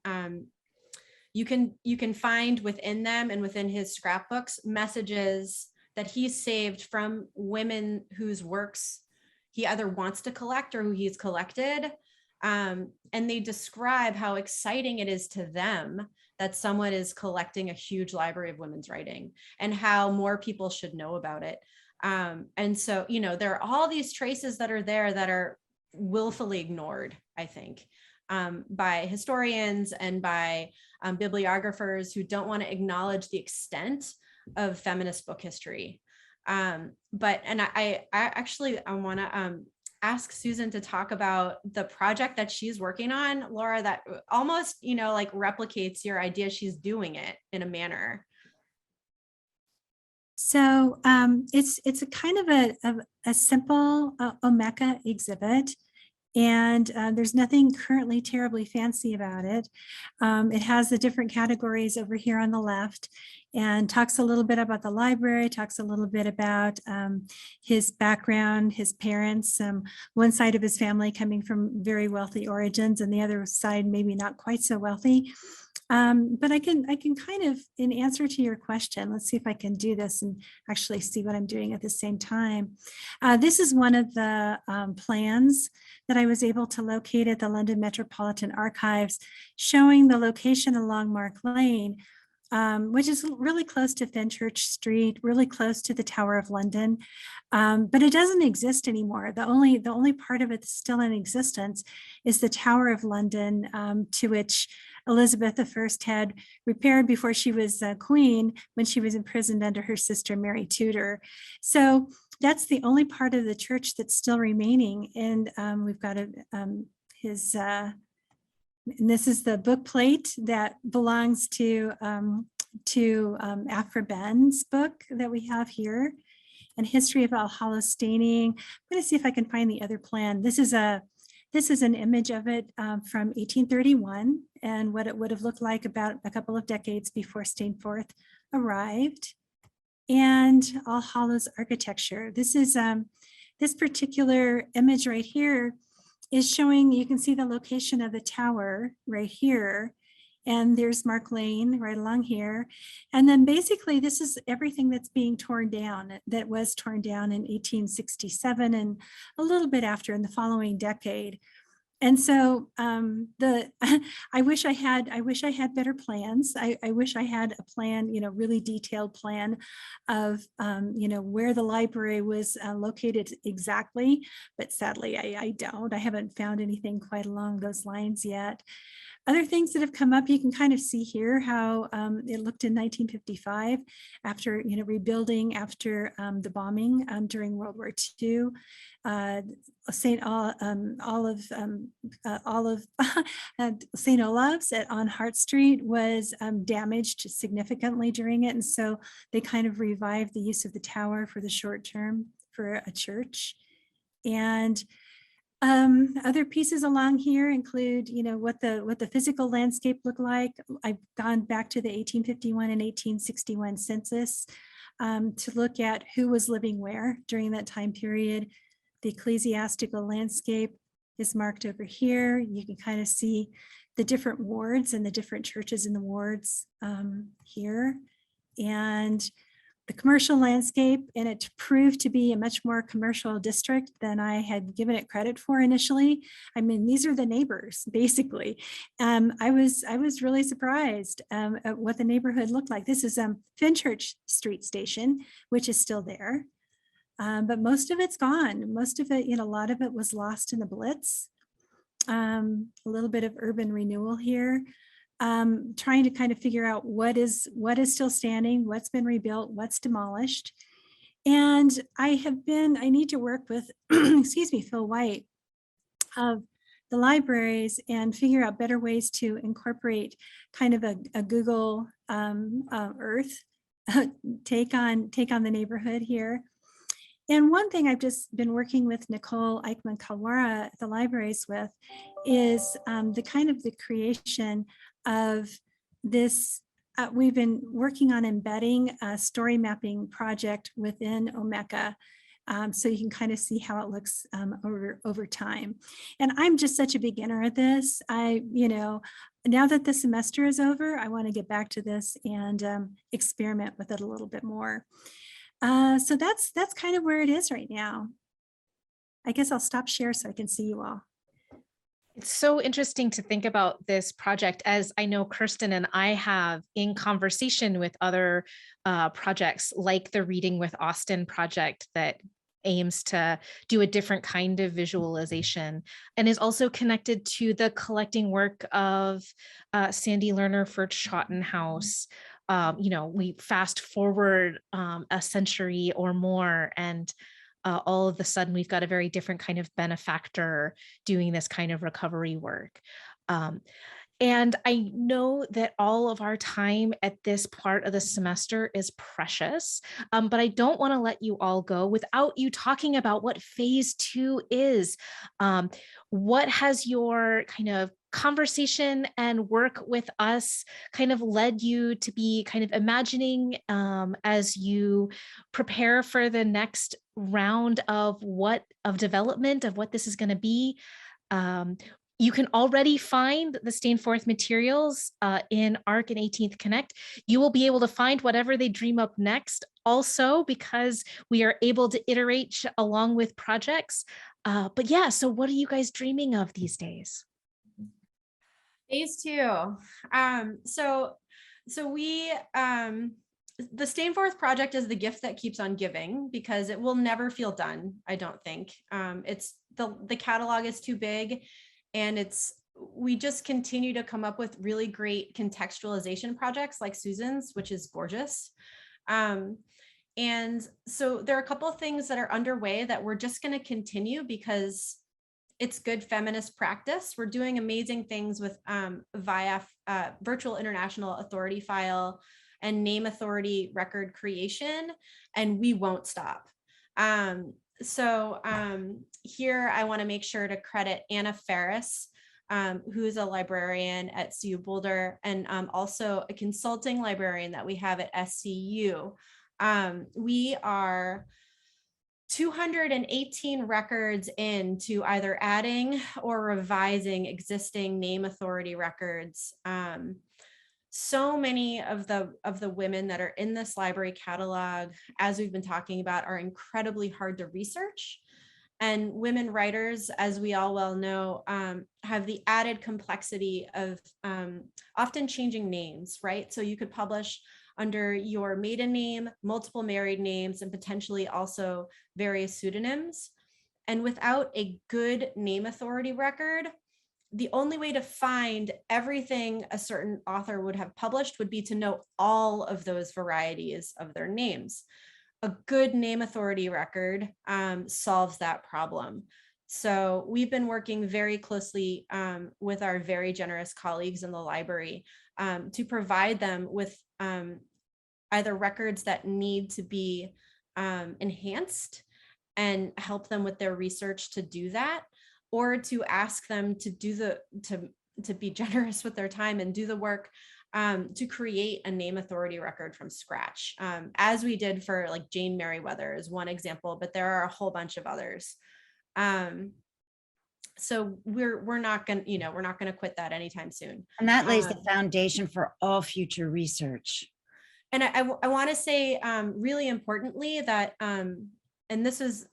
Speaker 2: you can find within them and within his scrapbooks messages that he's saved from women whose works he either wants to collect or who he's collected. And they describe how exciting it is to them that someone is collecting a huge library of women's writing and how more people should know about it. And so, there are all these traces that are there that are willfully ignored, I think, by historians and by bibliographers who don't want to acknowledge the extent of feminist book history. I want to ask Susan to talk about the project that she's working on, Laura, that almost, like replicates your idea. She's doing it in a manner.
Speaker 5: So it's a kind of a simple Omeka exhibit, and there's nothing currently terribly fancy about it. It has the different categories over here on the left, and talks a little bit about the library, talks a little bit about his background, his parents, one side of his family coming from very wealthy origins, and the other side maybe not quite so wealthy. But I can kind of, in answer to your question, let's see if I can do this and actually see what I'm doing at the same time. This is one of the plans that I was able to locate at the London Metropolitan Archives, showing the location along Mark Lane, which is really close to Fenchurch Street, really close to the Tower of London, but it doesn't exist anymore. The only part of it that's still in existence is the Tower of London, to which Elizabeth I had repaired before she was queen, when she was imprisoned under her sister Mary Tudor. So that's the only part of the church that's still remaining. And we've got and this is the book plate that belongs to Afra Ben's book that we have here, and History of Hollis staining. I'm going to see if I can find the other plan. This is an image of it from 1831 and what it would have looked like about a couple of decades before Stainforth arrived. And All Hallows architecture. This is this particular image right here is showing, you can see the location of the tower right here. And there's Mark Lane right along here. And then basically this is everything that's being torn down, that was torn down in 1867 and a little bit after, in the following decade. And so I wish I had better plans. I wish I had a plan, really detailed plan of, where the library was located exactly, but sadly I don't. I haven't found anything quite along those lines yet. Other things that have come up, you can kind of see here how it looked in 1955 after, rebuilding after the bombing during World War II. St. St. Olave's on Hart Street was damaged significantly during it. And so they kind of revived the use of the tower for the short term for a church. And other pieces along here include, what the physical landscape looked like. I've gone back to the 1851 and 1861 census to look at who was living where during that time period. The ecclesiastical landscape is marked over here. You can kind of see the different wards and the different churches in the wards here. And the commercial landscape, and it proved to be a much more commercial district than I had given it credit for initially. I mean, these are the neighbors, basically. I was really surprised at what the neighborhood looked like. This is Fenchurch Street Station, which is still there. But most of it's gone. Most of it, a lot of it was lost in the Blitz. A little bit of urban renewal here. Trying to kind of figure out what is still standing, what's been rebuilt, what's demolished. And I need to work with, excuse me, Phil White of the libraries and figure out better ways to incorporate kind of a Google Earth take on the neighborhood here. And one thing I've just been working with Nicole Eichmann-Kalwara at the libraries with is the kind of the creation of this. We've been working on embedding a story mapping project within Omeka. So you can kind of see how it looks over time. And I'm just such a beginner at this. Now that the semester is over, I want to get back to this and experiment with it a little bit more. So that's kind of where it is right now. I guess I'll stop share so I can see you all.
Speaker 1: It's so interesting to think about this project, as I know Kirstyn and I have in conversation with other projects like the Reading with Austin project that aims to do a different kind of visualization and is also connected to the collecting work of Sandy Leuner for Schottenhaus. We fast forward a century or more, and all of a sudden we've got a very different kind of benefactor doing this kind of recovery work. And I know that all of our time at this part of the semester is precious, but I don't want to let you all go without you talking about what phase 2 is. What has your kind of conversation and work with us kind of led you to be kind of imagining as you prepare for the next round of development of what this is going to be? You can already find the Stainforth materials in ARC and 18th Connect. You will be able to find whatever they dream up next also, because we are able to iterate along with projects. But yeah, so what are you guys dreaming of these days?
Speaker 2: Phase 2. So we, the Stainforth project is the gift that keeps on giving, because it will never feel done, I don't think. It's the catalog is too big, and we just continue to come up with really great contextualization projects like Susan's, which is gorgeous. And so there are a couple of things that are underway that we're just going to continue because it's good feminist practice. We're doing amazing things with via virtual international authority file and name authority record creation, and we won't stop. Here I want to make sure to credit Anna Ferris, who's a librarian at CU Boulder, and also a consulting librarian that we have at SCU. We are 218 records into either adding or revising existing name authority records. So many of the women that are in this library catalog, as we've been talking about, are incredibly hard to research. And women writers, as we all well know, have the added complexity of often changing names, right? So you could publish under your maiden name, multiple married names, and potentially also various pseudonyms. And without a good name authority record, the only way to find everything a certain author would have published would be to know all of those varieties of their names. A good name authority record solves that problem. So we've been working very closely with our very generous colleagues in the library to provide them with either records that need to be enhanced and help them with their research to do that, or to ask them to do to be generous with their time and do the work to create a name authority record from scratch, as we did for like Jane Merriweather is one example, but there are a whole bunch of others. So we're not gonna quit that anytime soon.
Speaker 6: And that lays the foundation for all future research.
Speaker 2: And I want to say really importantly that, and this is,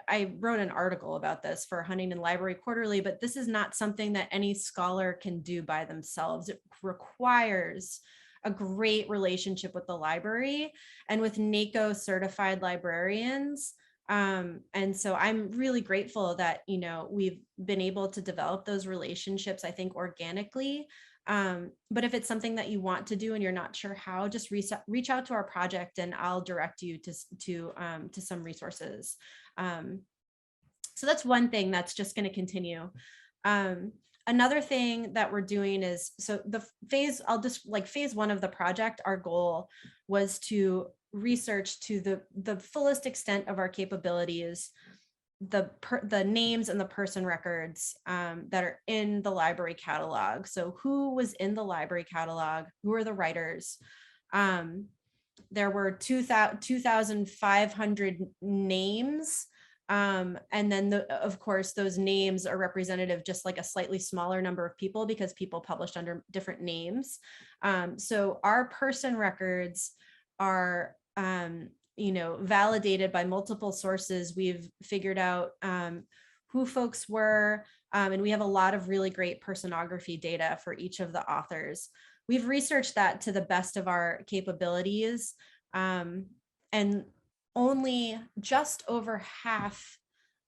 Speaker 2: I wrote an article about this for Huntington Library Quarterly, but this is not something that any scholar can do by themselves. It requires a great relationship with the library and with NACO certified librarians. And so I'm really grateful that, we've been able to develop those relationships, I think, organically. But if it's something that you want to do and you're not sure how, just reach out to our project and I'll direct you to some resources. So that's one thing that's just going to continue. Another thing that we're doing is, so the phase, phase 1 of the project, our goal was to research to the fullest extent of our capabilities, the names and the person records that are in the library catalog. So who was in the library catalog? Who are the writers? There were 2,500 names. And then of course, those names are representative, just like a slightly smaller number of people, because people published under different names. So our person records are validated by multiple sources. We've figured out who folks were, and we have a lot of really great personography data for each of the authors. We've researched that to the best of our capabilities, and only just over half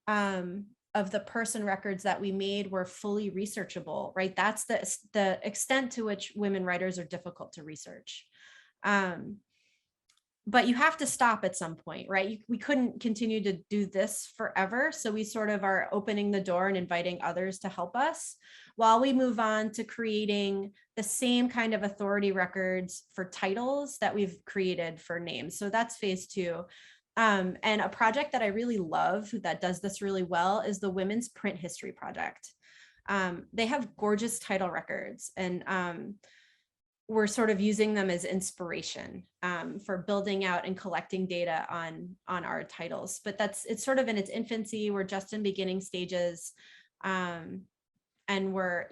Speaker 2: of the person records that we made were fully researchable, right? That's the extent to which women writers are difficult to research. But you have to stop at some point, right? We couldn't continue to do this forever. So we sort of are opening the door and inviting others to help us while we move on to creating the same kind of authority records for titles that we've created for names. So that's phase 2. And a project that I really love that does this really well is the Women's Print History Project. They have gorgeous title records, and we're sort of using them as inspiration for building out and collecting data on our titles. But it's sort of in its infancy. We're just in beginning stages, and we're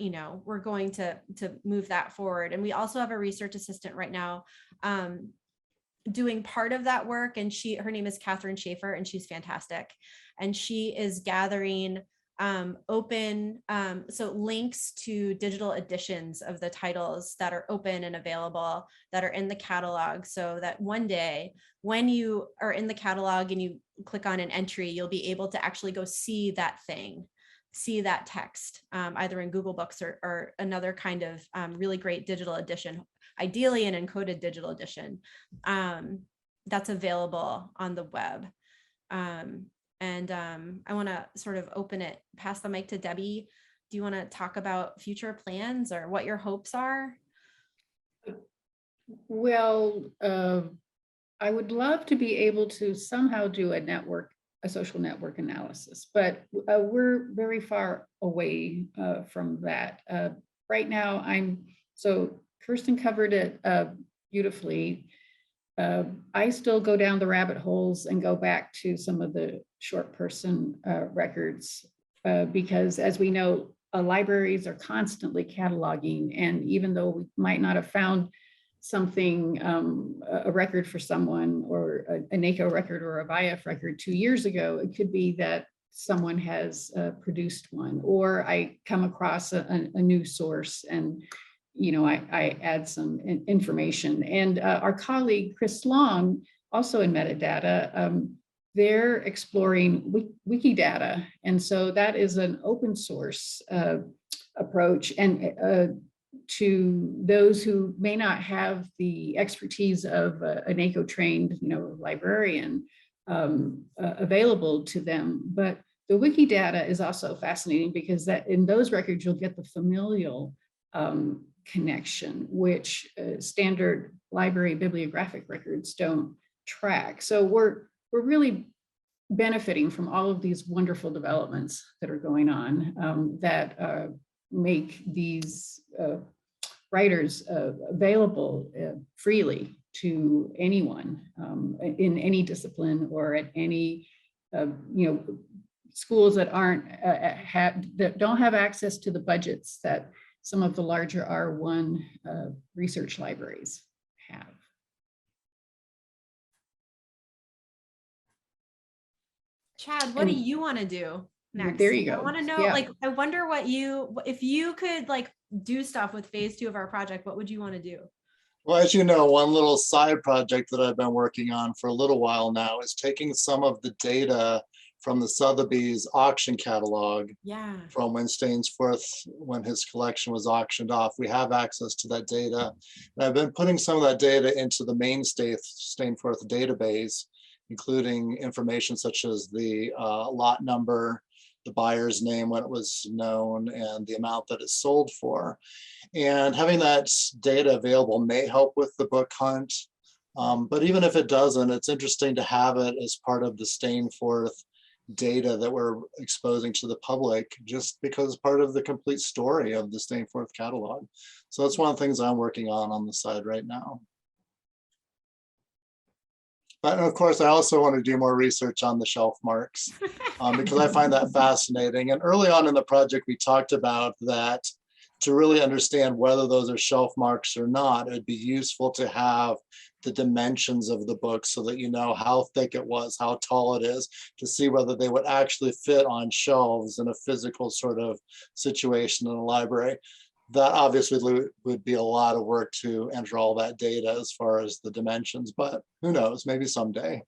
Speaker 2: going to move that forward. And we also have a research assistant right now doing part of that work, and her name is Catherine Schaefer, and she's fantastic. And she is gathering open, so links to digital editions of the titles that are open and available, that are in the catalog, so that one day when you are in the catalog and you click on an entry, you'll be able to actually go see that thing, see that text, either in Google Books or another kind of really great digital edition, ideally an encoded digital edition that's available on the web. And I want to sort of pass the mic to Debbie. Do you want to talk about future plans or what your hopes are?
Speaker 3: Well, I would love to be able to somehow do a social network analysis, but we're very far away from that. Right now, Kirstyn covered it beautifully. I still go down the rabbit holes and go back to some of the short person records because, as we know, libraries are constantly cataloging, and even though we might not have found something, a record for someone, or a NACO record or a VIAF record 2 years ago, it could be that someone has produced one, or I come across a new source and I add some information. And our colleague, Chris Long, also in metadata, they're exploring Wikidata. And so that is an open source approach. And to those who may not have the expertise of a NACO trained, librarian available to them. But the Wikidata is also fascinating because that in those records, you'll get the familial connection, which standard library bibliographic records don't track. So we're really benefiting from all of these wonderful developments that are going on that make these writers available freely to anyone in any discipline or at any schools that that don't have access to the budgets that some of the larger R1 research libraries have.
Speaker 2: Chad, what do you want to do next?
Speaker 3: There you go.
Speaker 2: I want to know, I wonder if you could do stuff with phase 2 of our project, what would you want to do?
Speaker 4: Well, as you know, one little side project that I've been working on for a little while now is taking some of the data from the Sotheby's auction catalog from when Stainforth, when his collection was auctioned off. We have access to that data. And I've been putting some of that data into the main Stainforth database, including information such as the lot number, the buyer's name when it was known, and the amount that it sold for. And having that data available may help with the book hunt. But even if it doesn't, it's interesting to have it as part of the Stainforth data that we're exposing to the public, just because it's part of the complete story of the Stainforth catalog. So that's one of the things I'm working on the side right now. But of course, I also want to do more research on the shelf marks because I find that fascinating. And early on in the project, we talked about that to really understand whether those are shelf marks or not, it'd be useful to have the dimensions of the book so that you know how thick it was, how tall it is, to see whether they would actually fit on shelves in a physical sort of situation in a library. That obviously would be a lot of work to enter all that data as far as the dimensions, but who knows, maybe someday.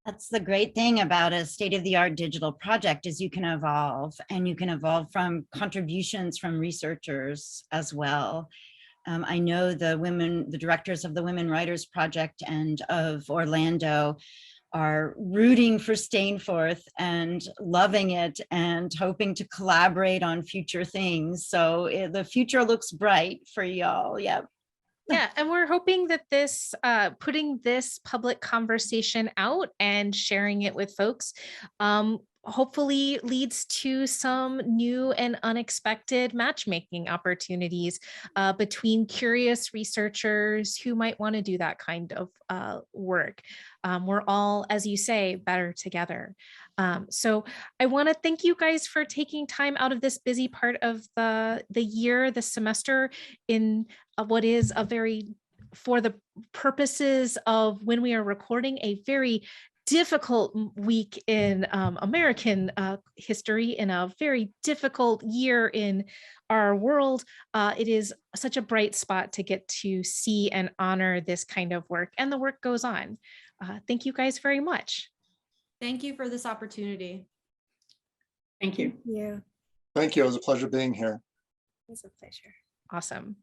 Speaker 6: That's the great thing about a state-of-the-art digital project is you can evolve, and you can evolve from contributions from researchers as well. I know the directors of the Women Writers Project and of Orlando are rooting for Stainforth and loving it and hoping to collaborate on future things. So the future looks bright for y'all. Yep.
Speaker 1: Yeah, and we're hoping that this putting this public conversation out and sharing it with folks hopefully leads to some new and unexpected matchmaking opportunities between curious researchers who might want to do that kind of work. We're all, as you say, better together. So I want to thank you guys for taking time out of this busy part of the year, the semester, in what is a very, for the purposes of when we are recording, a very difficult week in American history, in a very difficult year in our world. It is such a bright spot to get to see and honor this kind of work, and the work goes on. Thank you guys very much.
Speaker 2: Thank you for this opportunity.
Speaker 3: Thank you.
Speaker 5: You.
Speaker 4: Thank you. It was a pleasure being here.
Speaker 5: It was a pleasure.
Speaker 1: Awesome.